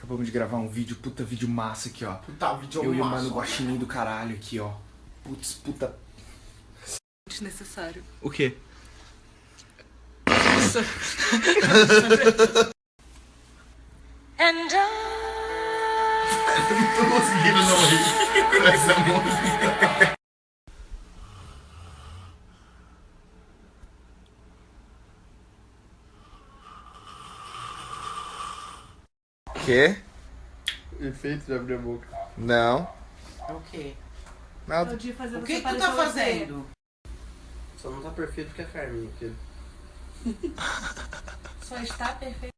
Acabamos de gravar um vídeo, puta vídeo massa aqui, ó. Puta vídeo Eu e o massa. mano guaxinim do caralho aqui, ó. Putz, puta... Desnecessário. O quê? Nossa. Eu não tô conseguindo não rir com essa música. Quê? Efeito de abrir a boca. Não. O quê? Nada. O que O que tu tá fazendo? Só não tá perfeito porque é Carminha. Porque... Só está perfeito.